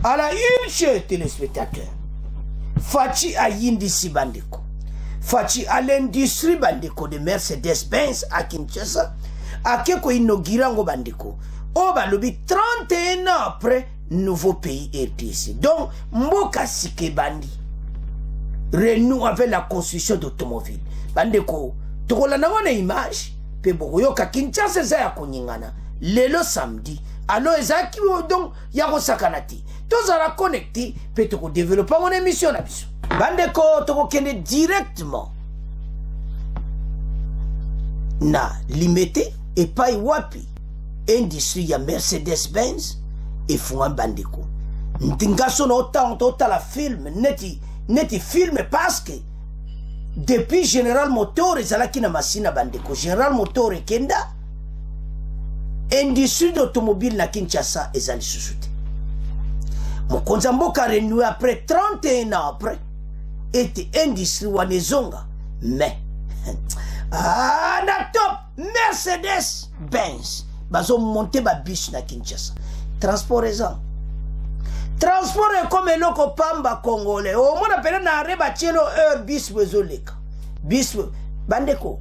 À la une, chers téléspectateurs, Fachi a Yindisi Bandeko. Fachi à l'industrie Bandeko de Mercedes-Benz à Kinshasa, à Keko Inogirango Bandeko. Oh, balobi 31 ans après, nouveau pays RDC. Donc, Mboka Sike Bandi renoue avec la construction d'automobiles. Bandeko, tokola na wana image, pe bokoyoka Kinshasa za ya koningana. Lelo samedi, alors ezaki donc yako sakanati. Tous à la connecter, peut te développer mon émission na biso. Bandeko toko kende directement na limité et pas wapi industrie ya Mercedes-Benz et fouan bandeko. Ntingaso na autant la film neti film parce que depuis General Motors ezalaki na masina bandeko. General Motors et kenda industrie d'automobile na Kinshasa ezali susute. Mokonza mboka renoué après 31 ans après était industrie wanezonga mais na top Mercedes-Benz bazo monter ba bus na Kinshasa transport comme eloko pamba congolais au mona pena na reba chelo heure bis bezoleka bis bandeko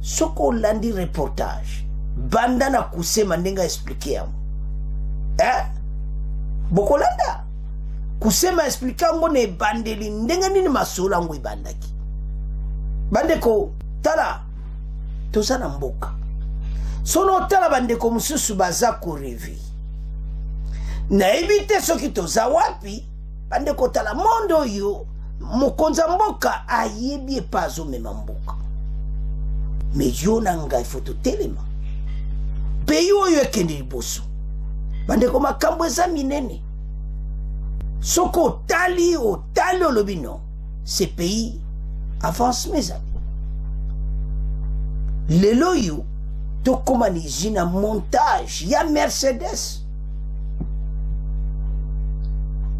soko landi reportage banda na kusema ndenga expliquer bokolanda kusema expliquer ngone bandeli ndenga nini masola ngwe bandaki bandeko tala tozana mboka sono tala bandeko mususu baza ko revi na ebite soki toza wapi bandeko tala mondo yo mokonza mboka ayebi epazo mema mboka mejo na ngai foto telema peyi oyo ekende liboso bandeko makambo eza minene soko otali olobi non ce pays avance mes amis lelo yo tokoma na usine ya montage ya Mercedes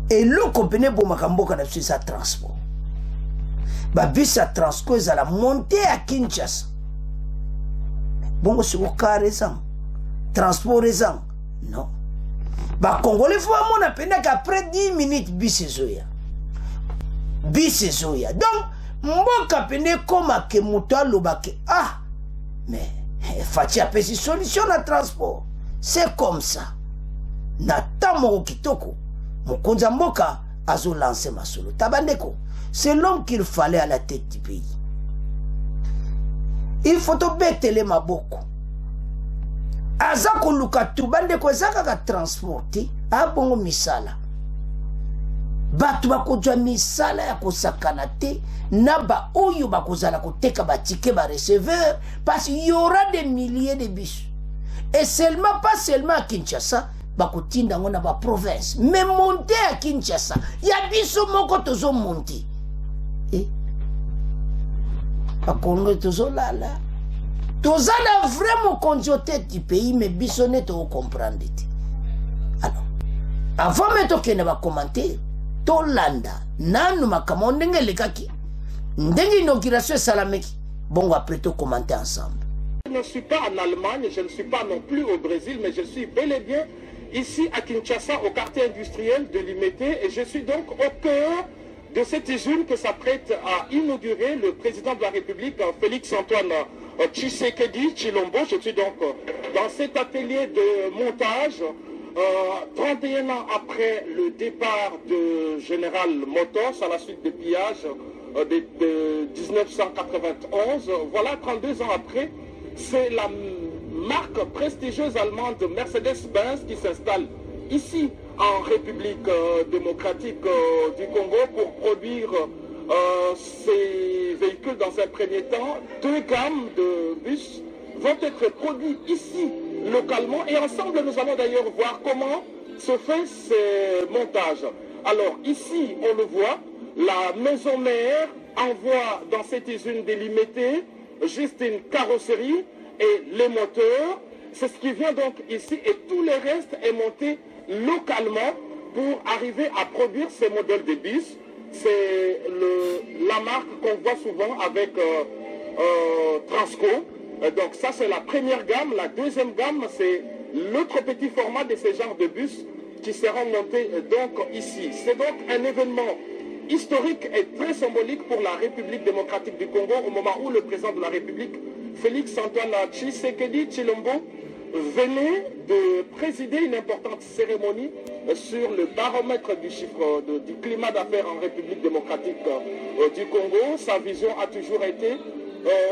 eloko pene bomaka mboka na biso eza transport babisi ya transport ezala monte ya Kinshasa bongo siko kare ezanga transport ezanga non bakongole fo bamona pendaka après 10 minutes bisi ezoya donc mboka pene komake moto alobake mais Fachi apesi solution na transport c'est comme ça na tamo kitoko mokonza mboka azo lancer masolo tabandeko c'est l'homme qu'il fallait à la tête du pays. Il faut to betele maboko aza koluka tu bandeko ezaka ka transporter abongo misala batu bakozwa misala ya kosakana te na ba oyo bakozala koteka batike ba receveur parce qu'il y aura des milliers de bus et seulement pas seulement à Kinshasa bakotinda ngona ba province mais monter à Kinshasa ya biso moko tozo monter bakongo tozo lala tozana vraiment conjoté du pays mais biso ne to comprendre. Alors avant me tokene ba commenter tolanda nanu makamo ndenge lekaki ndenge inauguration salameki bongo après to commenter ensemble. Je ne suis pas en Allemagne, je ne suis pas non plus au Brésil, mais je suis bel et bien ici à Kinshasa au quartier industriel de Limete et je suis donc au cœur de cette usine que s'apprête à inaugurer le président de la République Félix-Antoine Tshisekedi Tshilombo. Je suis donc dans cet atelier de montage 31 ans après le départ de General Motors à la suite des pillages de 1991. Voilà, 32 ans après, c'est la marque prestigieuse allemande Mercedes-Benz qui s'installe ici en République démocratique du Congo pour produire ces véhicules dans un premier temps. 2 gammes de bus vont être produits ici localement et ensemble nous allons d'ailleurs voir comment se fait ce montage. Alors ici on le voit, la maison mère envoie dans cette usine délimitée juste une carrosserie et les moteurs. C'est ce qui vient donc ici et tout le reste est monté localement pour arriver à produire ces modèles de bus. C'est la marque qu'on voit souvent avec Transco. Donc ça c'est la première gamme. La deuxième gamme c'est l'autre petit format de ce genre de bus qui seront montés donc ici. C'est donc un événement historique et très symbolique pour la République démocratique du Congo au moment où le président de la République, Félix-Antoine Tshisekedi Tshilombo, venait de présider une importante cérémonie sur le baromètre du chiffre du climat d'affaires en République démocratique du Congo. Sa vision a toujours été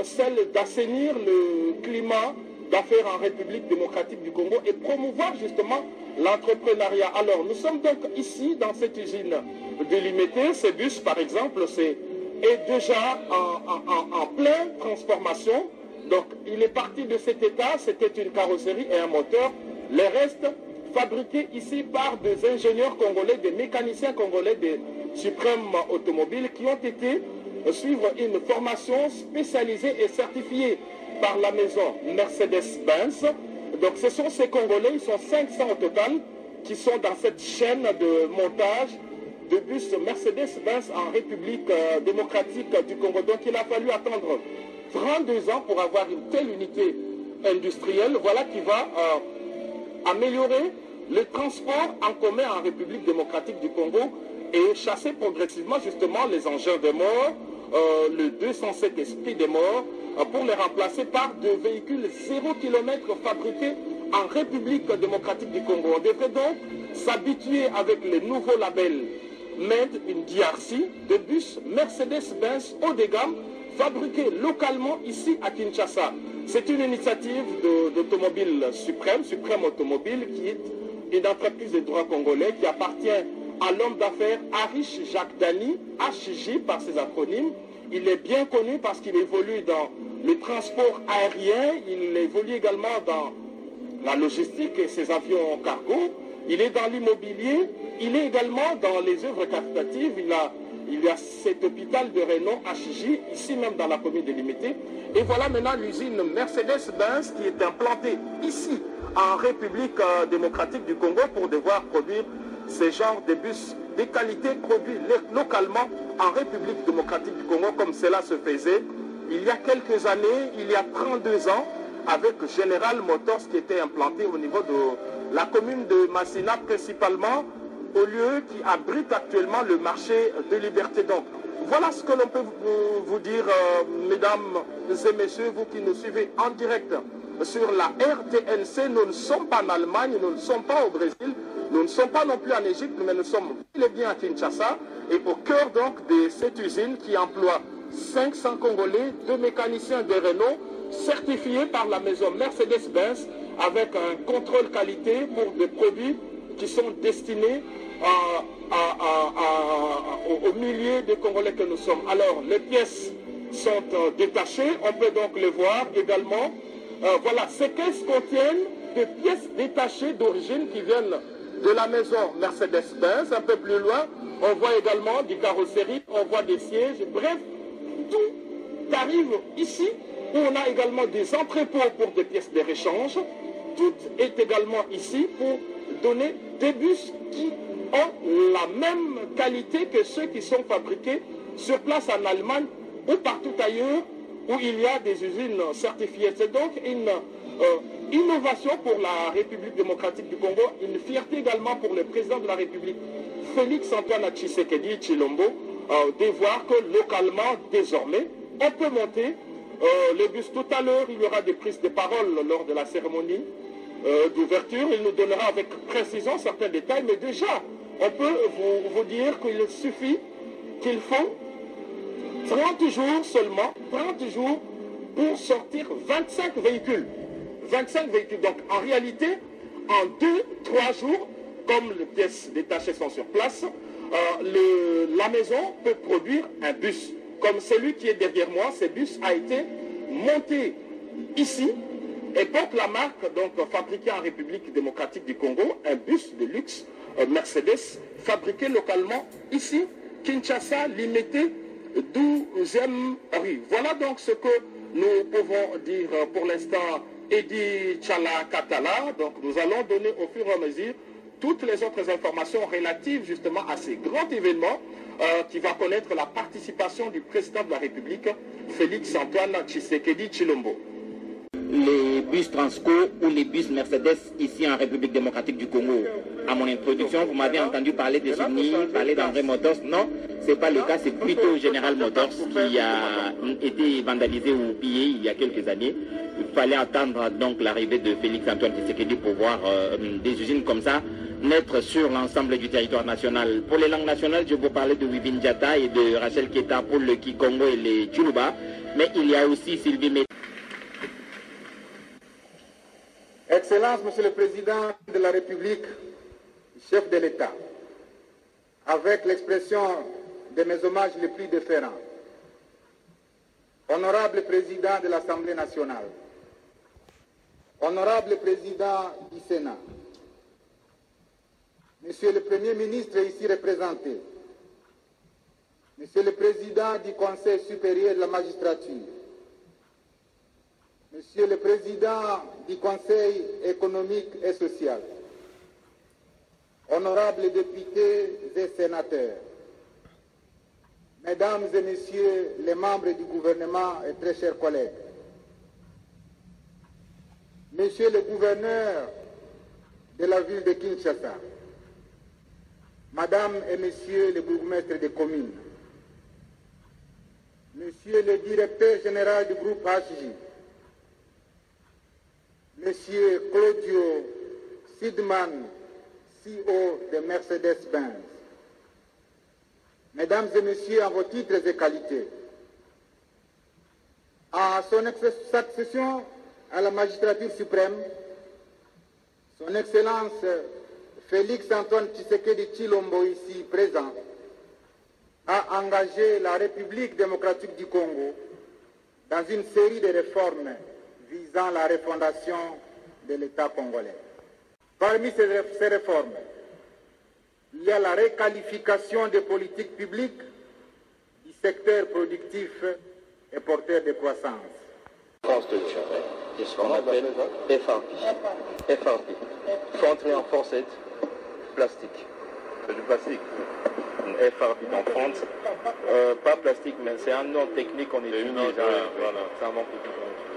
celle d'assainir le climat d'affaires en République démocratique du Congo et promouvoir justement l'entrepreneuriat. Alors nous sommes donc ici dans cette usine délimitée. Ce bus par exemple est déjà en pleine transformation. Donc il est parti de cet état, c'était une carrosserie et un moteur. Les restes fabriqués ici par des ingénieurs congolais, des mécaniciens congolais, des Suprême Automobiles qui ont été suivre une formation spécialisée et certifiée par la maison Mercedes-Benz. Donc ce sont ces Congolais, ils sont 500 au total, qui sont dans cette chaîne de montage de bus Mercedes-Benz en République démocratique du Congo. Donc il a fallu attendre 32 ans pour avoir une telle unité industrielle, voilà qui va améliorer le transport en commun en République démocratique du Congo et chasser progressivement justement les engins de mort, le 207 Esprit des morts, pour les remplacer par des véhicules 0 km fabriqués en République démocratique du Congo. On devrait donc s'habituer avec les nouveaux labels Made in DRC, de bus Mercedes-Benz haut de gamme fabriqués localement ici à Kinshasa. C'est une initiative d'Automobile Suprême Automobile, qui est une entreprise de droit congolais qui appartient à l'homme d'affaires Harish Jacques Dani, HJ par ses acronymes. Il est bien connu parce qu'il évolue dans le transport aérien, il évolue également dans la logistique et ses avions cargo, il est dans l'immobilier, il est également dans les œuvres caritatives, il y a cet hôpital de renom HJ, ici même dans la commune délimitée. Et voilà maintenant l'usine Mercedes-Benz qui est implantée ici en République démocratique du Congo pour devoir produire ces genres de bus de qualité produits localement en République démocratique du Congo, comme cela se faisait il y a quelques années, il y a 32 ans, avec General Motors qui était implanté au niveau de la commune de Massina, principalement au lieu qui abrite actuellement le marché de Liberté. Donc voilà ce que l'on peut vous dire, mesdames et messieurs, vous qui nous suivez en direct sur la RTNC. Nous ne sommes pas en Allemagne, nous ne sommes pas au Brésil, nous ne sommes pas non plus en Égypte, mais nous sommes bel et bien à Kinshasa et au cœur donc de cette usine qui emploie 500 Congolais, 2 mécaniciens de Renault certifiés par la maison Mercedes-Benz avec un contrôle qualité pour des produits qui sont destinés aux milliers de Congolais que nous sommes. Alors les pièces sont détachées, on peut donc les voir également. Voilà, ces caisses contiennent des pièces détachées d'origine qui viennent de la maison Mercedes-Benz. Un peu plus loin, on voit également des carrosseries, on voit des sièges. Bref, tout arrive ici, où on a également des entrepôts pour des pièces de réchange. Tout est également ici pour donner des bus qui ont la même qualité que ceux qui sont fabriqués sur place en Allemagne ou partout ailleurs où il y a des usines certifiées. C'est donc une innovation pour la République démocratique du Congo, une fierté également pour le président de la République, Félix-Antoine Tshisekedi Tshilombo, de voir que localement, désormais, on peut monter les bus. Tout à l'heure, il y aura des prises de parole lors de la cérémonie d'ouverture. Il nous donnera avec précision certains détails, mais déjà, on peut vous dire qu'il suffit, qu'il faut 30 jours seulement, 30 jours pour sortir 25 véhicules. 25 véhicules. Donc, en réalité, en 2-3 jours, comme les pièces détachées sont sur place, la maison peut produire un bus. Comme celui qui est derrière moi, ce bus a été monté ici et porte la marque, donc fabriqué en République démocratique du Congo, un bus de luxe Mercedes fabriqué localement ici, Kinshasa, limité 12e rue. Voilà donc ce que nous pouvons dire pour l'instant. Edi Tchala Katala. Donc nous allons donner au fur et à mesure toutes les autres informations relatives justement à ces grands événements qui va connaître la participation du président de la République, Félix-Antoine Tshisekedi Tshilombo. Les bus Transco ou les bus Mercedes ici en République démocratique du Congo. À mon introduction, vous m'avez entendu parler de Sony, parler d'André Motors. Non, ce n'est pas le cas, c'est plutôt General Motors qui a été vandalisé ou pillé il y a quelques années. Il fallait attendre donc l'arrivée de Félix Antoine Tshisekedi pour voir des usines comme ça naître sur l'ensemble du territoire national. Pour les langues nationales, je vous parlais de Wivin Diata et de Rachel Keta pour le Kikongo et les Tchuluba, mais il y a aussi Sylvie Mété. Excellence, Monsieur le Président de la République, chef de l'État, avec l'expression de mes hommages les plus déférents, honorable Président de l'Assemblée nationale, honorable Président du Sénat, Monsieur le Premier ministre ici représenté, Monsieur le Président du Conseil supérieur de la magistrature, Monsieur le Président du Conseil économique et social, honorables députés et sénateurs, Mesdames et Messieurs les membres du gouvernement et très chers collègues, Monsieur le gouverneur de la ville de Kinshasa, Madame et Messieurs les bourgmestres des communes, Monsieur le directeur général du groupe HJ, Monsieur Claudio Sidman, CEO de Mercedes-Benz, Mesdames et Messieurs, en vos titres et qualités, à son accession à la magistrature suprême, Son Excellence Félix Antoine Tshisekedi Tshilombo, ici présent, a engagé la République démocratique du Congo dans une série de réformes visant la refondation de l'État congolais. Parmi ces réformes, il y a la requalification des politiques publiques du secteur productif et porteur de croissance. Construction, ce qu'on appelle FRP. Fonderie en fossette, plastique. C'est du plastique. FRP en fonte, pas plastique, mais c'est un nom technique qu'on utilise. C'est un nom technique qu'on utilise.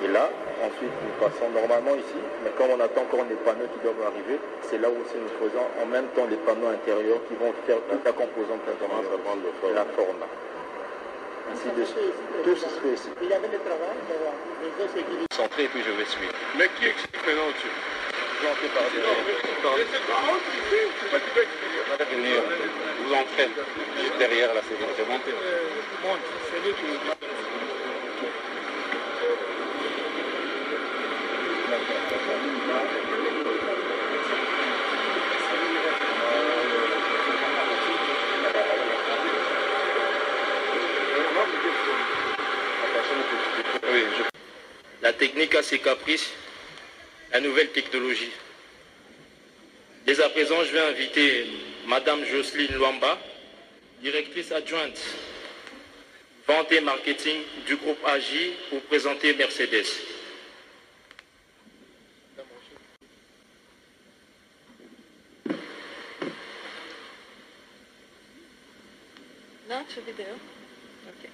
Et là, ensuite, nous passons normalement ici, mais comme on attend encore les panneaux qui doivent arriver, c'est là aussi nous faisons en même temps les panneaux intérieurs qui vont faire toute la composante intérieure, la forme. Ainsi de suite. Tout se fait ici. Il y avait le travail, les autres sécurités. Centré et puis je vais suivre. Mais qui explique maintenant au-dessus? J'en fais parler. C'est pas venir vous entrer derrière la sécurité. c'est lui qui... La technique a ses caprices, la nouvelle technologie. Dès à présent, je vais inviter Madame Jocelyne Luamba, directrice adjointe vente et marketing du groupe AJ, pour présenter Mercedes. Non, je suis vidéo. Ok.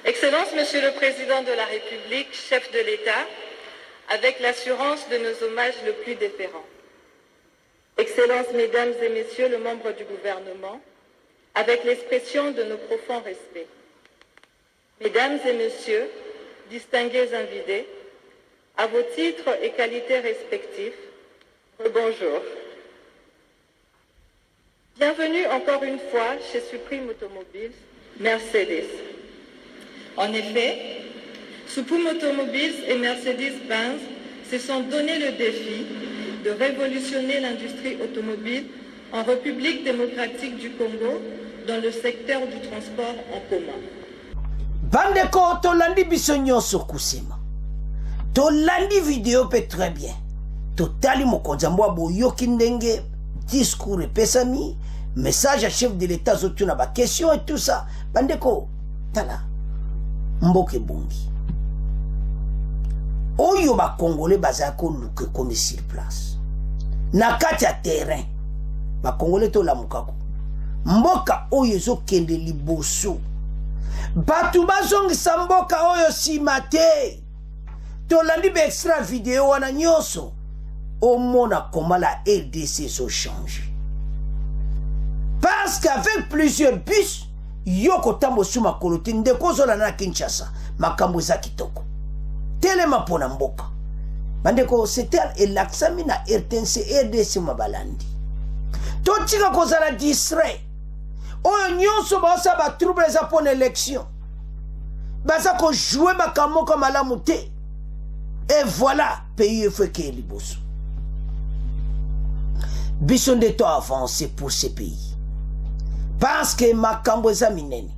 Excellence, Monsieur le Président de la République, chef de l'État, avec l'assurance de nos hommages le plus déférents. Excellences, Mesdames et Messieurs les membres du gouvernement, avec l'expression de nos profonds respects. Mesdames et Messieurs, distingués invités, à vos titres et qualités respectifs, bonjour. Bienvenue encore une fois chez Supreme Automobiles Mercedes. En effet, Supreme Automobiles et Mercedes-Benz se sont donné le défi de révolutionner l'industrie automobile en République démocratique du Congo dans le secteur du transport en commun. Bandeko tolandi biso nyonso kusima. Tolandi vidéo pe très bien. Totali mokonzi mwa boyoki ndenge discours pesami, message à chef de l'État zotuna ba question et tout ça. Bandeko tala mboke bongi. Oyo ba Congolais bazako luke comme sur place. Na kati ya terrain. Ba Congolais to la mukako. Mboka oyo zo kende liboso. Batu bazongisa mboka oyo sima te. Tolandi be extra vidéo wana nyonso. Omona comment la RDC se change. Parce qu'avec plusieurs bus, yoko tambo suma kolote ndeko zola na Kinshasa. Makambo za kitoko. Telema pona mboka. Bandeko, c'était l'accent na RTNC RDC mabalandi. Totika kozala distrait. Oyo nyonso basa ba trouble za pona élection. Basa ko jouer makambo comme malamu te. Et voilà, pays fait liboso. Bison de temps avancé pour ce pays. Parce que makambo za minene.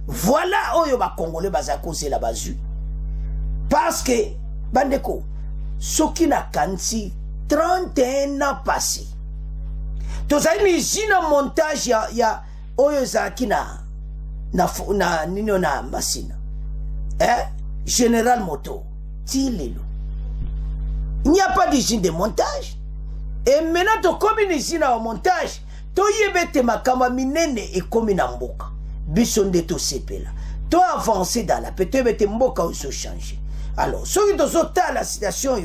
Voilà oyo ba Congolais baza cause la bazu. Parce que bandeko soki na kansi 31 ans passé. Tozali ni zina montage ya oyo zaki na nino na masina. Général Moto. Tilelo. Il n'y a pas d'usine de montage. Et maintenant to komi ni zina au montage. To yebete makama minene e komi na mboka. Bisonde to sepela. To avancer dans la peut-être mboka ou se changer. Alors, ceux qui ont la situation,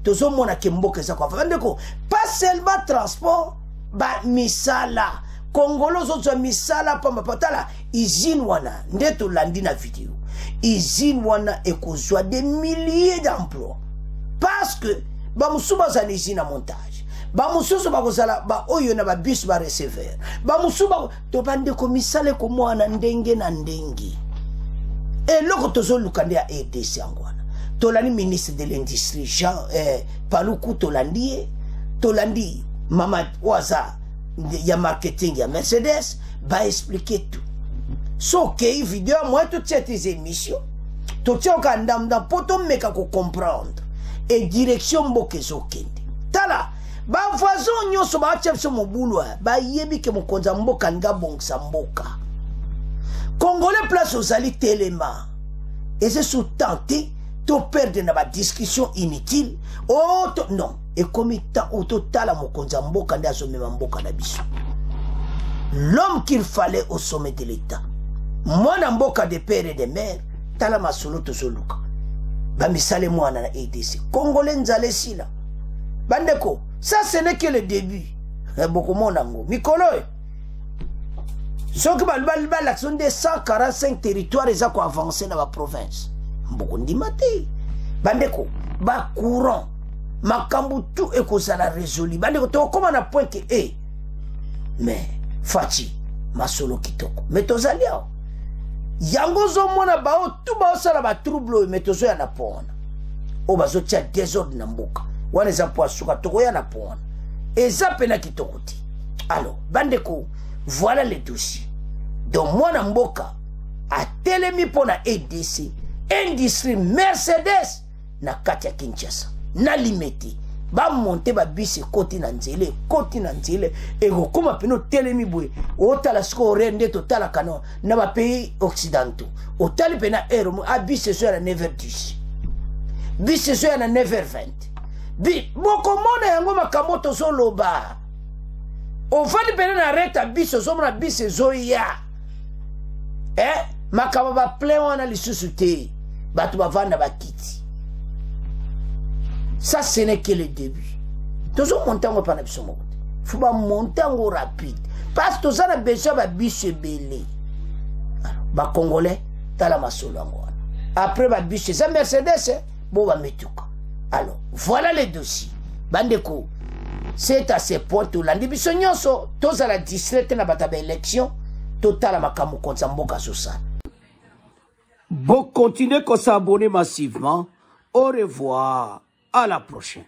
ils ont monaki mboka za kwa. Pas seulement transport, ba misala. Congolais ont misala pamba patala. Izine wana, ndeto landi na vidéo. Izine wana ekozwa des milliers d'emplois. Parce que, ba musuba za izine à montage. Ba mususu ba kozala ba oyo na ba bus ba receveur. Ba musuba to bande ko misale ko mwana ndenge na ndenge. Et loko tozo lukande ya EDC angwana. Tolandi ministre de l'industrie Jean Paluku Tolandi Tolandi Mamad Waza ya marketing ya Mercedes va expliquer tout. So que vidéo moi toutes ces émissions tout ça quand dans poto meka ko comprendre et direction mbokezo kende. Tala ba voisin nyonso ba chepso mobulu ba yebi ke mokonza mboka nga bongsa mboka. Congolais place aux ali telema. Et c'est sous tenté to perdre na ba discussion inutile. Oh non, et comme tant au total mo konza mboka nda so mema mboka na biso. L'homme qu'il fallait au sommet de l'État. Moi na mboka de père et de mère, tala masolo to soluka. Ba misale mwana na EDC. Congolais nzale sila. Bandeko, ça ce n'est que le début. Beaucoup monango. Mikolo. Ce que l'action des 145 territoires ils ont avancé dans la province. Beaucoup de maté. Bandeko, ba courant. Makambu tout est que ça la résolu. Bandeko, to comment na point que mais Fati, masolo kitoko. Mais tozalia. Yango zo mona bao tout bao sala ba trouble mais tozo ya na pona. O bazo tia désordre na mboka. Wana za po suka toko ya na pona. Eza pena kitoko ti. Alors, bandeko, voilà les dossiers. Donc moi na mboka a telemi pona EDC industrie Mercedes na kati ya Kinshasa na limeti ba monter ba bisi koti na nzele e kokoma peno telemi boy otala sko rende totala kano na ba pays occidentaux otali pena ero a bisi so na 9h10 bisi so na 9h20 bi boko mona yango makamoto so loba o fali pena na reta bisi so na bisi zo ya makaba ba plein wana lisusu te batu bavanda bakiti. Ça ce n'est que le début. Toujours monter en pana biso moko. Faut ba monter en rapide parce que ça a besoin ba biso belé. Ba congolais tala masolo ngwana. Après ba biso ça Mercedes bo ba metuka. Alors, voilà les dossiers. Bandeko, c'est à ce point tout landi biso nyonso toza la distraite na bata ba élection. Total makamu konza mboka sosala. Bon, continuez à s'abonner massivement. Au revoir. À la prochaine.